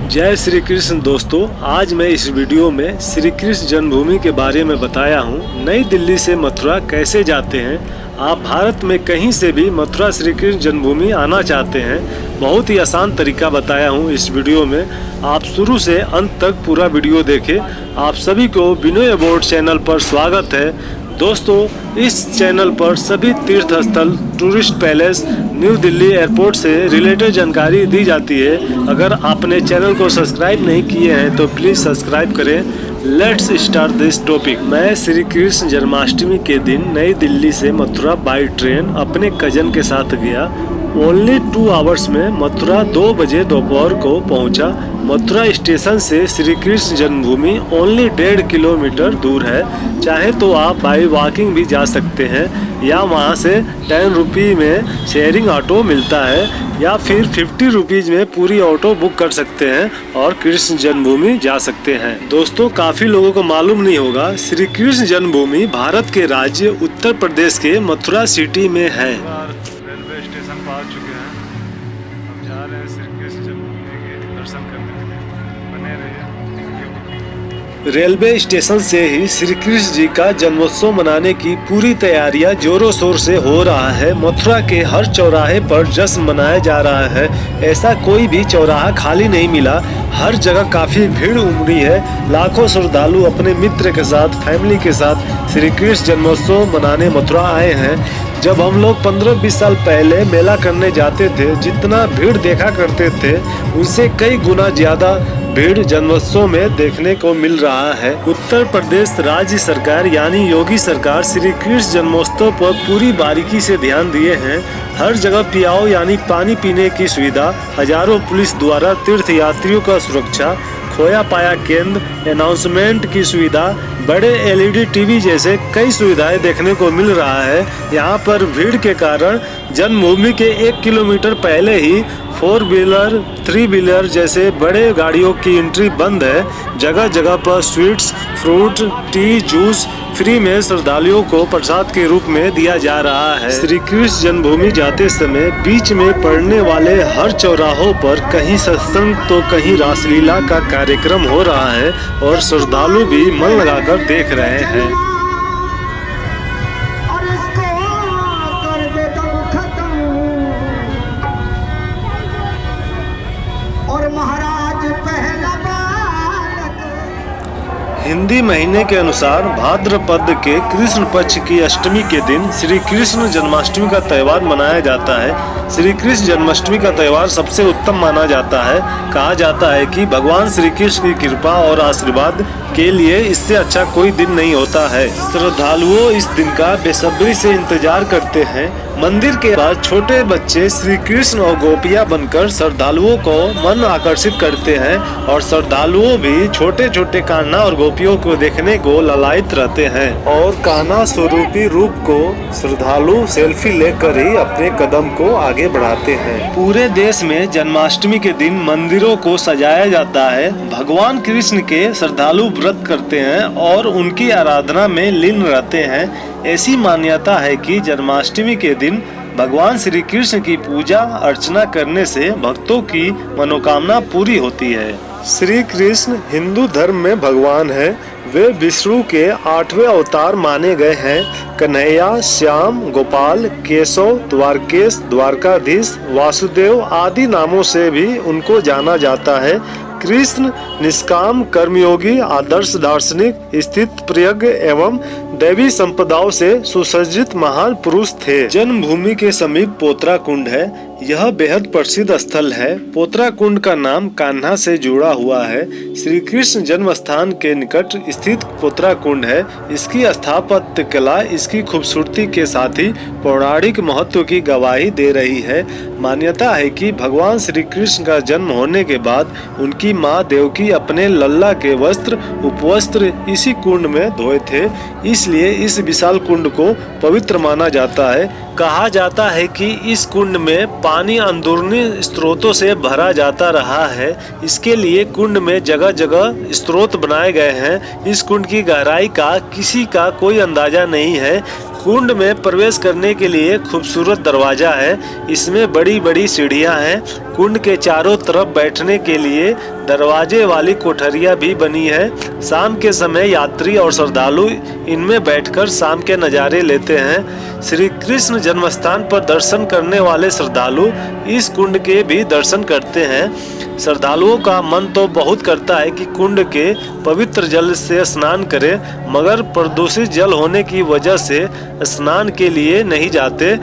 जय श्री कृष्ण दोस्तों, आज मैं इस वीडियो में श्री कृष्ण जन्मभूमि के बारे में बताया हूँ। नई दिल्ली से मथुरा कैसे जाते हैं। आप भारत में कहीं से भी मथुरा श्री कृष्ण जन्मभूमि आना चाहते हैं, बहुत ही आसान तरीका बताया हूँ इस वीडियो में। आप शुरू से अंत तक पूरा वीडियो देखें। आप सभी को बिनोय अबाउट चैनल पर स्वागत है। दोस्तों, इस चैनल पर सभी तीर्थ स्थल, tourist palace, new Delhi airport से रिलेटेड जानकारी दी जाती है। अगर आपने चैनल को सब्सक्राइब नहीं किए हैं तो प्लीज़ सब्सक्राइब करें। Let's start this topic. मैं श्री कृष्ण जन्माष्टमी के दिन नई दिल्ली से मथुरा बाई ट्रेन अपने कजन के साथ गया। ओनली 2 आवर्स में मथुरा 2 बजे दोपहर को पहुंचा। मथुरा स्टेशन से श्री कृष्ण जन्मभूमि ओनली 1.5 किलोमीटर दूर है। चाहे तो आप बाई वॉकिंग भी जा सकते हैं या वहां से 10 रुपये में शेयरिंग ऑटो मिलता है या फिर 50 रुपीज़ में पूरी ऑटो बुक कर सकते हैं और कृष्ण जन्मभूमि जा सकते हैं। दोस्तों, काफ़ी लोगों को मालूम नहीं होगा, श्री कृष्ण जन्मभूमि भारत के राज्य उत्तर प्रदेश के मथुरा सिटी में है। रेलवे स्टेशन पहुंच चुके हैं, अब जा रहे हैं श्री कृष्ण जन्मभूमि के दर्शन करने के लिए। बने रहिए। रेलवे स्टेशन से ही श्री कृष्ण जी का जन्मोत्सव मनाने की पूरी तैयारियां जोरों शोर से हो रहा है। मथुरा के हर चौराहे पर जश्न मनाया जा रहा है। ऐसा कोई भी चौराहा खाली नहीं मिला, हर जगह काफी भीड़ उमड़ी है। लाखों श्रद्धालु अपने मित्र के साथ, फैमिली के साथ श्री कृष्ण जन्मोत्सव मनाने मथुरा आए हैं। जब हम लोग 15-20 साल पहले मेला करने जाते थे, जितना भीड़ देखा करते थे उनसे कई गुना ज्यादा भीड़ जन्मोत्सव में देखने को मिल रहा है। उत्तर प्रदेश राज्य सरकार यानी योगी सरकार श्री कृष्ण जन्मोत्सव पर पूरी बारीकी से ध्यान दिए हैं। हर जगह पियाओ यानी पानी पीने की सुविधा, हजारों पुलिस द्वारा तीर्थ यात्रियों का सुरक्षा, खोया पाया केंद्र, अनाउंसमेंट की सुविधा, बड़े LED टीवी जैसे कई सुविधाएं देखने को मिल रहा है। यहाँ पर भीड़ के कारण जन्मभूमि के 1 किलोमीटर पहले ही 4 व्हीलर, 3 व्हीलर जैसे बड़े गाड़ियों की एंट्री बंद है। जगह जगह पर sweets, fruit, T, juice free में श्रद्धालुओं को प्रसाद के रूप में दिया जा रहा है। श्री कृष्ण जन्मभूमि जाते समय बीच में पड़ने वाले हर चौराहों पर कहीं सत्संग तो कहीं रासलीला का कार्यक्रम हो रहा है और श्रद्धालु भी मन लगाकर देख रहे हैं। हिंदी महीने के अनुसार भाद्रपद के कृष्ण पक्ष की अष्टमी के दिन श्री कृष्ण जन्माष्टमी का त्यौहार मनाया जाता है। श्री कृष्ण जन्माष्टमी का त्यौहार सबसे उत्तम माना जाता है। कहा जाता है कि भगवान श्री कृष्ण की कृपा और आशीर्वाद के लिए इससे अच्छा कोई दिन नहीं होता है। श्रद्धालुओं इस दिन का बेसब्री से इंतजार करते हैं। मंदिर के बाद छोटे बच्चे श्री कृष्ण और गोपियां बनकर श्रद्धालुओं को मन आकर्षित करते हैं और श्रद्धालुओं भी छोटे छोटे कान्हा और गोपियों को देखने को ललायित रहते हैं और कान्हा स्वरूपी रूप को श्रद्धालु सेल्फी लेकर ही अपने कदम को आगे बढ़ाते हैं। पूरे देश में जन्माष्टमी के दिन मंदिरों को सजाया जाता है। भगवान कृष्ण के श्रद्धालु व्रत करते हैं और उनकी आराधना में लीन रहते हैं। ऐसी मान्यता है कि जन्माष्टमी के दिन भगवान श्री कृष्ण की पूजा अर्चना करने से भक्तों की मनोकामना पूरी होती है। श्री कृष्ण हिंदू धर्म में भगवान है। वे विष्णु के 8वें अवतार माने गए हैं। कन्हैया, श्याम, गोपाल, केशव, द्वारकेश, द्वारकाधीश, वासुदेव आदि नामों से भी उनको जाना जाता है। कृष्ण निष्काम, कर्मयोगी, आदर्श दार्शनिक, स्थित प्रज्ञ एवं दैवी संपदाओं से सुसज्जित महान पुरुष थे। जन्मभूमि के समीप पोतरा कुंड है। यह बेहद प्रसिद्ध स्थल है। पोतरा कुंड का नाम कान्हा से जुड़ा हुआ है। श्री कृष्ण जन्म स्थान के निकट स्थित पोतरा कुंड है। इसकी स्थापत्य कला इसकी खूबसूरती के साथ ही पौराणिक महत्व की गवाही दे रही है। मान्यता है कि भगवान श्री कृष्ण का जन्म होने के बाद उनकी माँ देवकी अपने लल्ला के वस्त्र, उपवस्त्र इसी कुंड में धोए थे। इसलिए इस विशाल कुंड को पवित्र माना जाता है। कहा जाता है कि इस कुंड में पानी अंदरूनी स्रोतों से भरा जाता रहा है। इसके लिए कुंड में जगह जगह स्रोत बनाए गए हैं। इस कुंड की गहराई का किसी का कोई अंदाजा नहीं है। कुंड में प्रवेश करने के लिए खूबसूरत दरवाजा है। इसमें बड़ी बड़ी सीढ़ियां हैं। कुंड के चारों तरफ बैठने के लिए दरवाजे वाली कोठरियां भी बनी है। शाम के समय यात्री और श्रद्धालु इनमें बैठकर शाम के नज़ारे लेते हैं। श्री कृष्ण जन्मस्थान पर दर्शन करने वाले श्रद्धालु इस कुंड के भी दर्शन करते हैं। श्रद्धालुओं का मन तो बहुत करता है कि कुंड के पवित्र जल से स्नान करें, मगर प्रदूषित जल होने की वजह से स्नान के लिए नहीं जाते।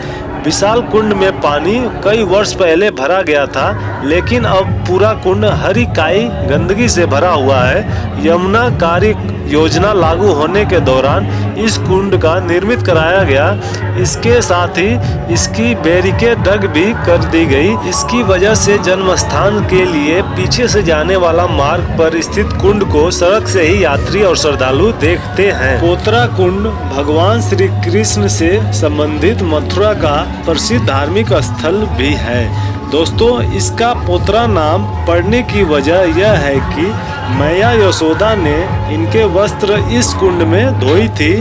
विशाल कुंड में पानी कई वर्ष पहले भरा गया था, लेकिन अब पूरा कुंड हरी काई गंदगी से भरा हुआ है। यमुना कार्य योजना लागू होने के दौरान इस कुंड का निर्मित कराया गया। इसके साथ ही इसकी बैरिकेड भी कर दी गई। इसकी वजह से जन्म स्थान के लिए पीछे से जाने वाला मार्ग पर स्थित कुंड को सड़क से ही यात्री और श्रद्धालु देखते हैं। पोतरा कुंड भगवान श्री कृष्ण से संबंधित मथुरा का प्रसिद्ध धार्मिक स्थल भी है। दोस्तों, इसका पोतरा नाम पड़ने की वजह यह है कि मैया यशोदा ने इनके वस्त्र इस कुंड में धोई थी,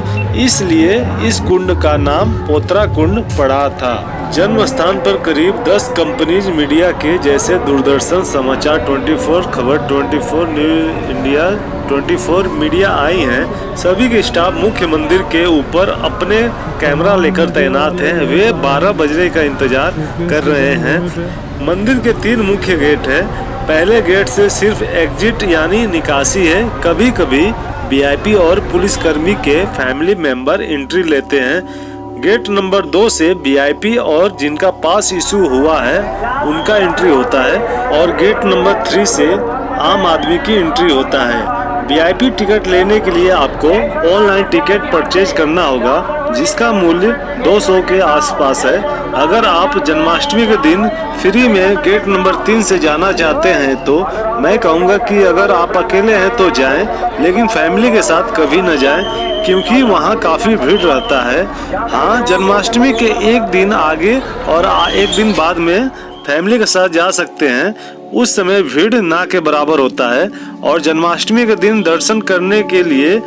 इसलिए इस कुंड का नाम पोतरा कुंड पड़ा था। जन्म स्थान पर करीब 10 कंपनीज मीडिया के जैसे दूरदर्शन समाचार 24, खबर 24, न्यू इंडिया 24 मीडिया आई हैं। सभी के स्टाफ मुख्य मंदिर के ऊपर अपने कैमरा लेकर तैनात हैं। वे 12 बजने का इंतजार कर रहे हैं। मंदिर के 3 मुख्य गेट हैं। पहले गेट से सिर्फ एग्जिट यानी निकासी है। कभी कभी वीआईपी और पुलिसकर्मी के फैमिली मेंबर एंट्री लेते हैं। गेट नंबर 2 से वीआईपी और जिनका पास इशू हुआ है उनका एंट्री होता है, और गेट नंबर 3 से आम आदमी की एंट्री होता है। वीआईपी टिकट लेने के लिए आपको ऑनलाइन टिकट परचेज करना होगा, जिसका मूल्य 200 के आसपास है। अगर आप जन्माष्टमी के दिन फ्री में गेट नंबर 3 से जाना चाहते हैं तो मैं कहूँगा कि अगर आप अकेले हैं तो जाएं, लेकिन फैमिली के साथ कभी न जाएं, क्योंकि वहाँ काफ़ी भीड़ रहता है। हाँ, जन्माष्टमी के एक दिन आगे और एक दिन बाद में फैमिली के साथ जा सकते हैं। उस समय भीड़ ना के बराबर होता है। और जन्माष्टमी के दिन दर्शन करने के लिए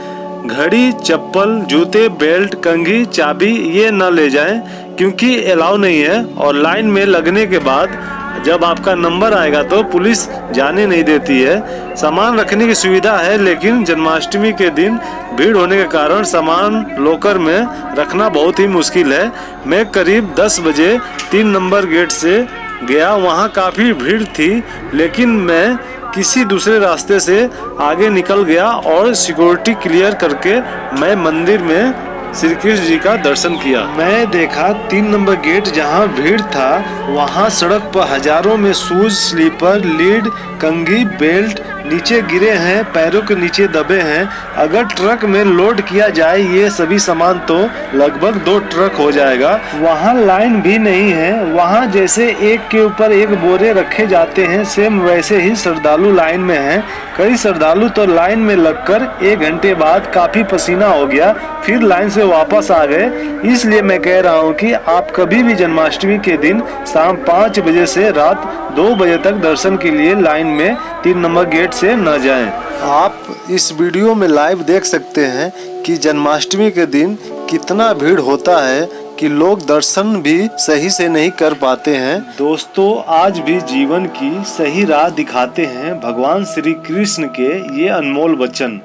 घड़ी, चप्पल, जूते, बेल्ट, कंघी, चाबी ये न ले जाएं, क्योंकि अलाउ नहीं है। और लाइन में लगने के बाद जब आपका नंबर आएगा तो पुलिस जाने नहीं देती है। सामान रखने की सुविधा है, लेकिन जन्माष्टमी के दिन भीड़ होने के कारण सामान लॉकर में रखना बहुत ही मुश्किल है। मैं करीब 10 बजे 3 नंबर गेट से गया। वहाँ काफ़ी भीड़ थी, लेकिन मैं किसी दूसरे रास्ते से आगे निकल गया और सिक्योरिटी क्लियर करके मैं मंदिर में श्री कृष्ण जी का दर्शन किया। मैं देखा 3 नंबर गेट जहाँ भीड़ था, वहाँ सड़क पर हजारों में शूज, स्लीपर, लीड, कंघी, बेल्ट नीचे गिरे हैं, पैरों के नीचे दबे हैं। अगर ट्रक में लोड किया जाए ये सभी सामान तो लगभग 2 ट्रक हो जाएगा। वहाँ लाइन भी नहीं है। वहाँ जैसे एक के ऊपर एक बोरे रखे जाते हैं, सेम वैसे ही श्रद्धालु लाइन में हैं। कई श्रद्धालु तो लाइन में लगकर 1 घंटे बाद काफी पसीना हो गया, फिर लाइन से वापस आ गए। इसलिए मैं कह रहा हूँ कि आप कभी भी जन्माष्टमी के दिन शाम 5 बजे से रात 2 बजे तक दर्शन के लिए लाइन में 3 नंबर गेट से न जाएं। आप इस वीडियो में लाइव देख सकते हैं कि जन्माष्टमी के दिन कितना भीड़ होता है कि लोग दर्शन भी सही से नहीं कर पाते हैं। दोस्तों, आज भी जीवन की सही राह दिखाते हैं भगवान श्री कृष्ण के ये अनमोल वचन।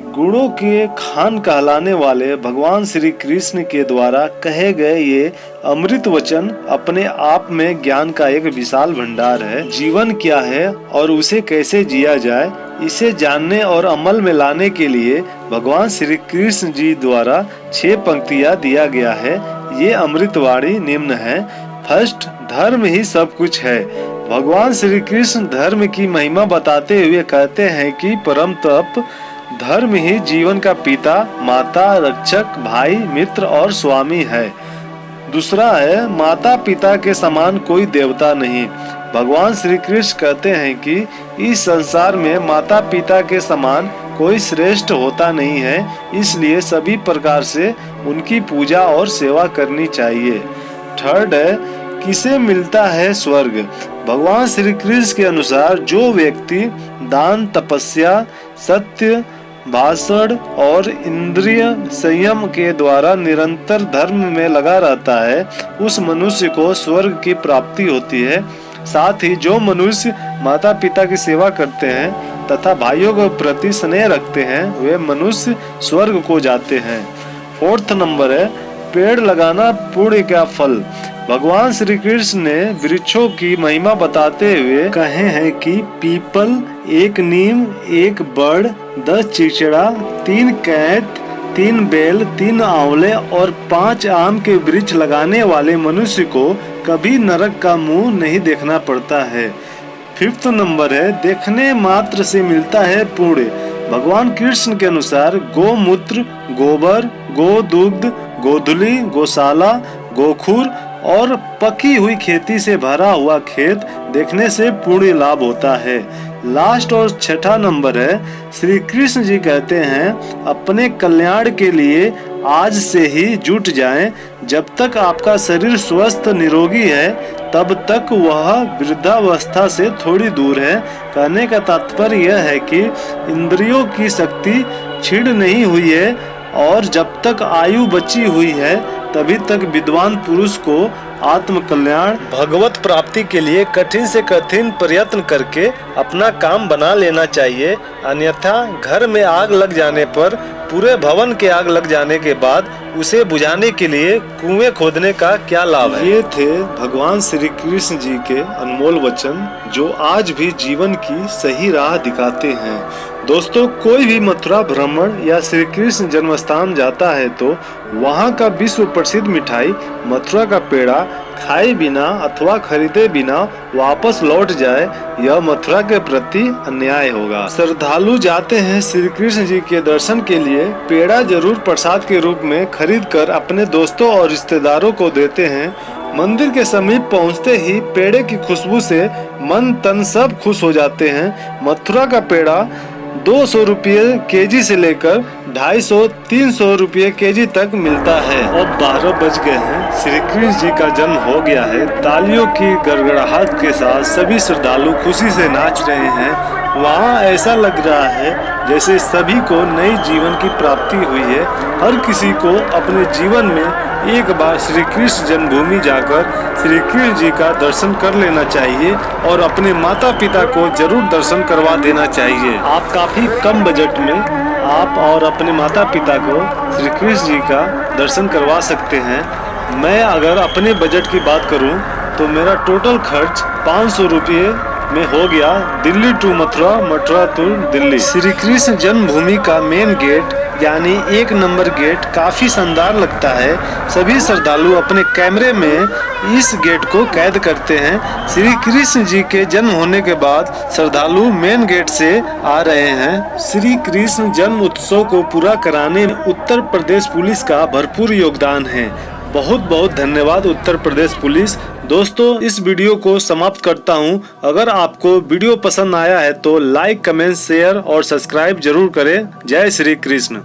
गुणों के खान कहलाने वाले भगवान श्री कृष्ण के द्वारा कहे गए ये अमृत वचन अपने आप में ज्ञान का एक विशाल भंडार है। जीवन क्या है और उसे कैसे जिया जाए, इसे जानने और अमल में लाने के लिए भगवान श्री कृष्ण जी द्वारा 6 पंक्तियां दिया गया है। ये अमृतवाणी निम्न है। फर्स्ट, धर्म ही सब कुछ है। भगवान श्री कृष्ण धर्म की महिमा बताते हुए कहते हैं कि परम तप धर्म ही जीवन का पिता, माता, रक्षक, भाई, मित्र और स्वामी है। दूसरा है, माता पिता के समान कोई देवता नहीं। भगवान श्री कृष्ण कहते हैं कि इस संसार में माता पिता के समान कोई श्रेष्ठ होता नहीं है, इसलिए सभी प्रकार से उनकी पूजा और सेवा करनी चाहिए। थर्ड है, किसे मिलता है स्वर्ग। भगवान श्री कृष्ण के अनुसार जो व्यक्ति दान, तपस्या, सत्य, भाषण और इंद्रिय संयम के द्वारा निरंतर धर्म में लगा रहता है, उस मनुष्य को स्वर्ग की प्राप्ति होती है। साथ ही जो मनुष्य माता पिता की सेवा करते हैं तथा भाइयों के प्रति स्नेह रखते हैं वे मनुष्य स्वर्ग को जाते हैं। 4th नंबर है पेड़ लगाना पुण्य का फल। भगवान श्री कृष्ण ने वृक्षों की महिमा बताते हुए कहे हैं कि पीपल, 1 नीम, 1 बड़, 10 चिचड़ा, 3 कैथ, 3 बेल, 3 आंवले और 5 आम के वृक्ष लगाने वाले मनुष्य को कभी नरक का मुंह नहीं देखना पड़ता है। 5th नंबर है देखने मात्र से मिलता है पुण्य। भगवान कृष्ण के अनुसार गोमूत्र, गोबर, गोदुग्ध, गोधुली, गौशाला, गोखुर और पकी हुई खेती से भरा हुआ खेत देखने से पुण्य लाभ होता है। लास्ट और 6ठा नंबर है श्री कृष्ण जी कहते हैं अपने कल्याण के लिए आज से ही जुट जाएं। जब तक आपका शरीर स्वस्थ निरोगी है तब तक वह वृद्धावस्था से थोड़ी दूर है। कहने का तात्पर्य यह है कि इंद्रियों की शक्ति क्षीण नहीं हुई है और जब तक आयु बची हुई है तभी तक विद्वान पुरुष को आत्म कल्याण भगवत प्राप्ति के लिए कठिन से कठिन प्रयत्न करके अपना काम बना लेना चाहिए। अन्यथा घर में आग लग जाने पर पूरे भवन के आग लग जाने के बाद उसे बुझाने के लिए कुएं खोदने का क्या लाभ है। ये थे भगवान श्री कृष्ण जी के अनमोल वचन जो आज भी जीवन की सही राह दिखाते हैं। दोस्तों कोई भी मथुरा भ्रमण या श्री कृष्ण जन्म स्थान जाता है तो वहाँ का विश्व प्रसिद्ध मिठाई मथुरा का पेड़ा खाए बिना अथवा खरीदे बिना वापस लौट जाए यह मथुरा के प्रति अन्याय होगा। श्रद्धालु जाते हैं श्री कृष्ण जी के दर्शन के लिए पेड़ा जरूर प्रसाद के रूप में खरीद कर अपने दोस्तों और रिश्तेदारों को देते हैं। मंदिर के समीप पहुंचते ही पेड़े की खुशबू से मन तन सब खुश हो जाते हैं। मथुरा का पेड़ा 200 रुपये केजी से लेकर 250-300 रुपये केजी तक मिलता है। अब 12 बज गए हैं, श्री कृष्ण जी का जन्म हो गया है। तालियों की गड़गड़ाहट के साथ सभी श्रद्धालु खुशी से नाच रहे हैं। वहाँ ऐसा लग रहा है जैसे सभी को नई जीवन की प्राप्ति हुई है। हर किसी को अपने जीवन में एक बार श्री कृष्ण जन्मभूमि जाकर श्री कृष्ण जी का दर्शन कर लेना चाहिए और अपने माता पिता को जरूर दर्शन करवा देना चाहिए। आप काफी कम बजट में आप और अपने माता पिता को श्री कृष्ण जी का दर्शन करवा सकते हैं। मैं अगर अपने बजट की बात करूं तो मेरा टोटल खर्च 500 रुपये में हो गया दिल्ली टू मथुरा, मथुरा टू दिल्ली। श्री कृष्ण जन्मभूमि का मेन गेट यानी 1 नंबर गेट काफी शानदार लगता है। सभी श्रद्धालु अपने कैमरे में इस गेट को कैद करते हैं। श्री कृष्ण जी के जन्म होने के बाद श्रद्धालु मेन गेट से आ रहे हैं। श्री कृष्ण जन्म उत्सव को पूरा कराने में उत्तर प्रदेश पुलिस का भरपूर योगदान है। बहुत बहुत धन्यवाद उत्तर प्रदेश पुलिस। दोस्तों इस वीडियो को समाप्त करता हूं। अगर आपको वीडियो पसंद आया है तो लाइक, कमेंट, शेयर और सब्सक्राइब जरूर करें। जय श्री कृष्ण।